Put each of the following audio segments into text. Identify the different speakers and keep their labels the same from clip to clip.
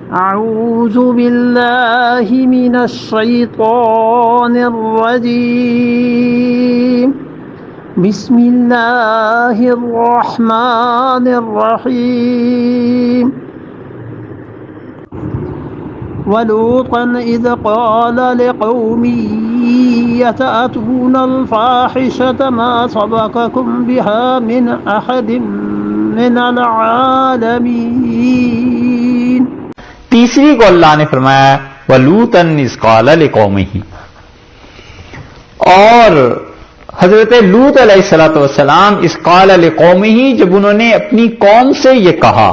Speaker 1: أعوذ بالله من الشيطان الرجيم بسم الله الرحمن الرحيم ولوطا إذ قال لقومه يتأتون الفاحشة ما سبقكم بها من أحد من العالمين.
Speaker 2: تیسری کو اللہ نے فرمایا وَلُوطًا إِذْ قَالَ لِقَوْمِهِ، اور حضرت لوط علیہ السلام اِذْ قَالَ لِقَوْمِهِ، جب انہوں نے اپنی قوم سے یہ کہا.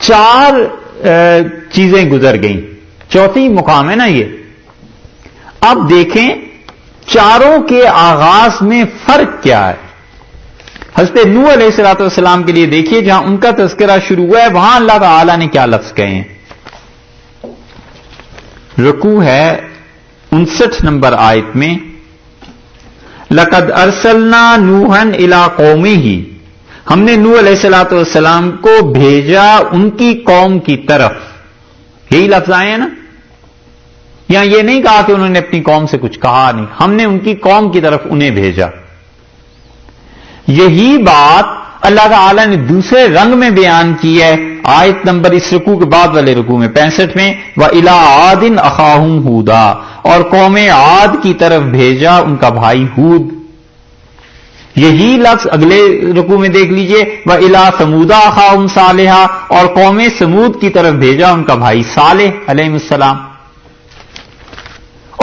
Speaker 2: چار چیزیں گزر گئیں، چوتھی مقام ہے نا یہ. اب دیکھیں چاروں کے آغاز میں فرق کیا ہے. حضرت نوح علیہ السلام کے لیے دیکھیے جہاں ان کا تذکرہ شروع ہوا ہے وہاں اللہ تعالی نے کیا لفظ کہے ہیں. رکوع ہے 59 نمبر آیت میں لَقَدْ أَرْسَلْنَا نُوحًا إِلَىٰ قَوْمِهِ، ہم نے نوح علیہ السلام کو بھیجا ان کی قوم کی طرف. یہی لفظ آئے ہیں نا. یہاں یہ نہیں کہا کہ انہوں نے اپنی قوم سے کچھ کہا نہیں، ہم نے ان کی قوم کی طرف انہیں بھیجا. یہی بات اللہ تعالی نے دوسرے رنگ میں بیان کی ہے آیت نمبر اس رکوع کے بعد والے رکوع میں 65 میں وَإِلَىٰ عَادٍ أَخَاهُمْ هُودًا، اور قوم عاد کی طرف بھیجا ان کا بھائی ہود. یہی لفظ اگلے رکوع میں دیکھ لیجئے وَإِلَىٰ ثَمُودَ أَخَاهُمْ صَالِحًا، اور قوم سمود کی طرف بھیجا ان کا بھائی صالح علیہ السلام.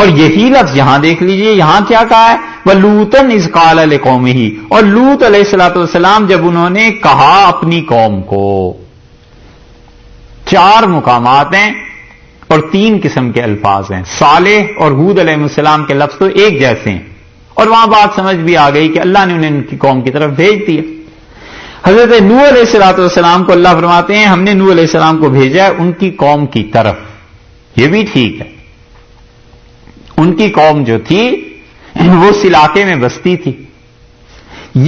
Speaker 2: اور یہی لفظ یہاں دیکھ لیجئے یہاں کیا کہا ہے وَلُوطًا إِذْ قَالَ لِقَوْمِهِ، اور لوط علیہ السلام جب انہوں نے کہا اپنی قوم کو. چار مقامات ہیں اور تین قسم کے الفاظ ہیں. صالح اور ہود علیہ السلام کے لفظ تو ایک جیسے ہیں اور وہاں بات سمجھ بھی آ گئی کہ اللہ نے انہیں ان کی قوم کی طرف بھیج دیا. حضرت نوح علیہ السلام کو اللہ فرماتے ہیں ہم نے نوح علیہ السلام کو بھیجا ہے ان کی قوم کی طرف. یہ بھی ٹھیک ہے، ان کی قوم جو تھی وہ اس علاقے میں بستی تھی.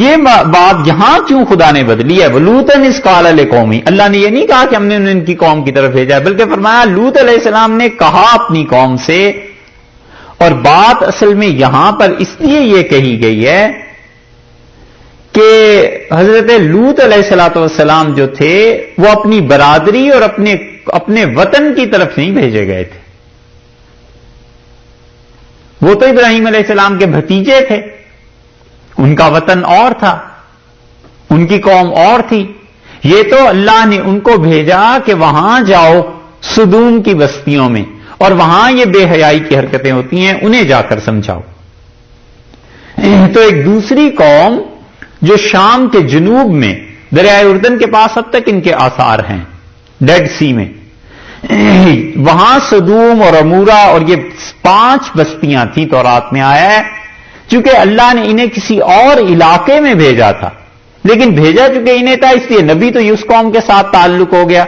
Speaker 2: یہ بات یہاں کیوں خدا نے بدلی ہے وَلُوطًا إِذْ قَالَ لِقَوْمِهِ، اللہ نے یہ نہیں کہا کہ ہم نے انہیں ان کی قوم کی طرف بھیجا ہے، بلکہ فرمایا لوط علیہ السلام نے کہا اپنی قوم سے. اور بات اصل میں یہاں پر اس لیے یہ کہی گئی ہے کہ حضرت لوط علیہ السلام جو تھے وہ اپنی برادری اور اپنے وطن کی طرف نہیں بھیجے گئے تھے. وہ تو ابراہیم علیہ السلام کے بھتیجے تھے، ان کا وطن اور تھا، ان کی قوم اور تھی. یہ تو اللہ نے ان کو بھیجا کہ وہاں جاؤ سدوم کی بستیوں میں اور وہاں یہ بے حیائی کی حرکتیں ہوتی ہیں انہیں جا کر سمجھاؤ. تو ایک دوسری قوم جو شام کے جنوب میں دریائے اردن کے پاس اب تک ان کے آثار ہیں ڈیڈ سی میں، وہاں سدوم اور عمورہ اور یہ 5 بستیاں تھیں تورات میں آیا ہے. چونکہ اللہ نے انہیں کسی اور علاقے میں بھیجا تھا لیکن بھیجا چونکہ انہیں تھا اس لیے نبی تو اس قوم کے ساتھ تعلق ہو گیا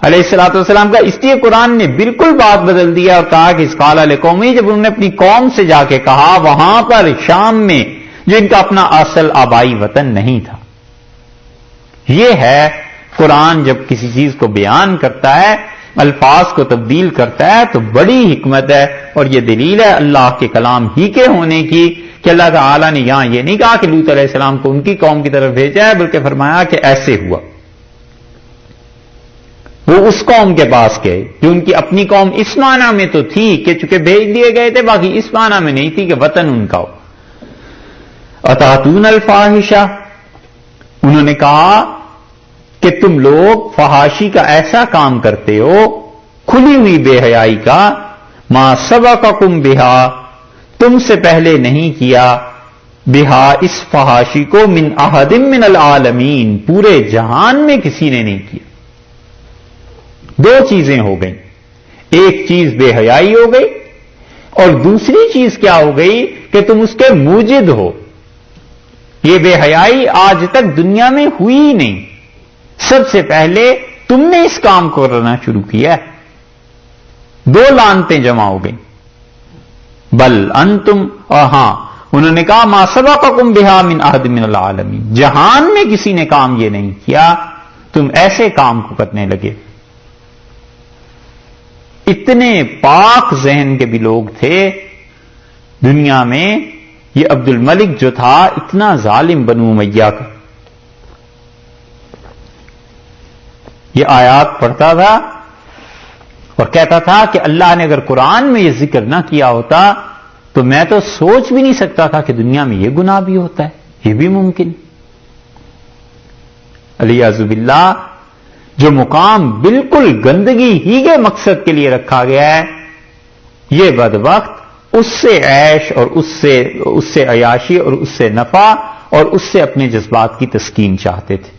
Speaker 2: علیہ السلام کا. اس لیے قرآن نے بالکل بات بدل دیا اور کہا کہ إِذْ قَالَ لِقَوْمِهِ، جب انہوں نے اپنی قوم سے جا کے کہا وہاں پر شام میں جو ان کا اپنا اصل آبائی وطن نہیں تھا. یہ ہے قرآن جب کسی چیز کو بیان کرتا ہے الفاظ کو تبدیل کرتا ہے تو بڑی حکمت ہے. اور یہ دلیل ہے اللہ کے کلام ہی کے ہونے کی کہ اللہ تعالی نے یہاں یہ نہیں کہا کہ لوط علیہ السلام کو ان کی قوم کی طرف بھیجا ہے بلکہ فرمایا کہ ایسے ہوا. وہ اس قوم کے پاس گئے جو ان کی اپنی قوم اس معنی میں تو تھی کہ چونکہ بھیج دیے گئے تھے، باقی اس معنی میں نہیں تھی کہ وطن ان کا ہو. اتاتون الفاحشہ، انہوں نے کہا کہ تم لوگ فحاشی کا ایسا کام کرتے ہو کھلی ہوئی بے حیائی کا ما سبقکم بہا، تم سے پہلے نہیں کیا بہا اس فحاشی کو من احد من العالمین، پورے جہان میں کسی نے نہیں کیا. 2 چیزیں ہو گئیں، ایک چیز بے حیائی ہو گئی اور دوسری چیز کیا ہو گئی کہ تم اس کے موجد ہو. یہ بے حیائی آج تک دنیا میں ہوئی ہی نہیں، سب سے پہلے تم نے اس کام کو کرنا شروع کیا. 2 لعنتیں جمع ہو گئیں. بل انتم، اور ہاں انہوں نے کہا ما سبقکم بہا من احد من العالمین، جہان میں کسی نے کام یہ نہیں کیا تم ایسے کام کو کرنے لگے. اتنے پاک ذہن کے بھی لوگ تھے دنیا میں. یہ عبد الملک جو تھا اتنا ظالم بنو امیہ کا، یہ آیات پڑھتا تھا اور کہتا تھا کہ اللہ نے اگر قرآن میں یہ ذکر نہ کیا ہوتا تو میں تو سوچ بھی نہیں سکتا تھا کہ دنیا میں یہ گناہ بھی ہوتا ہے، یہ بھی ممکن. علیاذ باللہ جو مقام بالکل گندگی ہی کے مقصد کے لیے رکھا گیا ہے، یہ بدبخت اس سے عیش اور اس سے عیاشی اور اس سے نفع اور اس سے اپنے جذبات کی تسکین چاہتے تھے.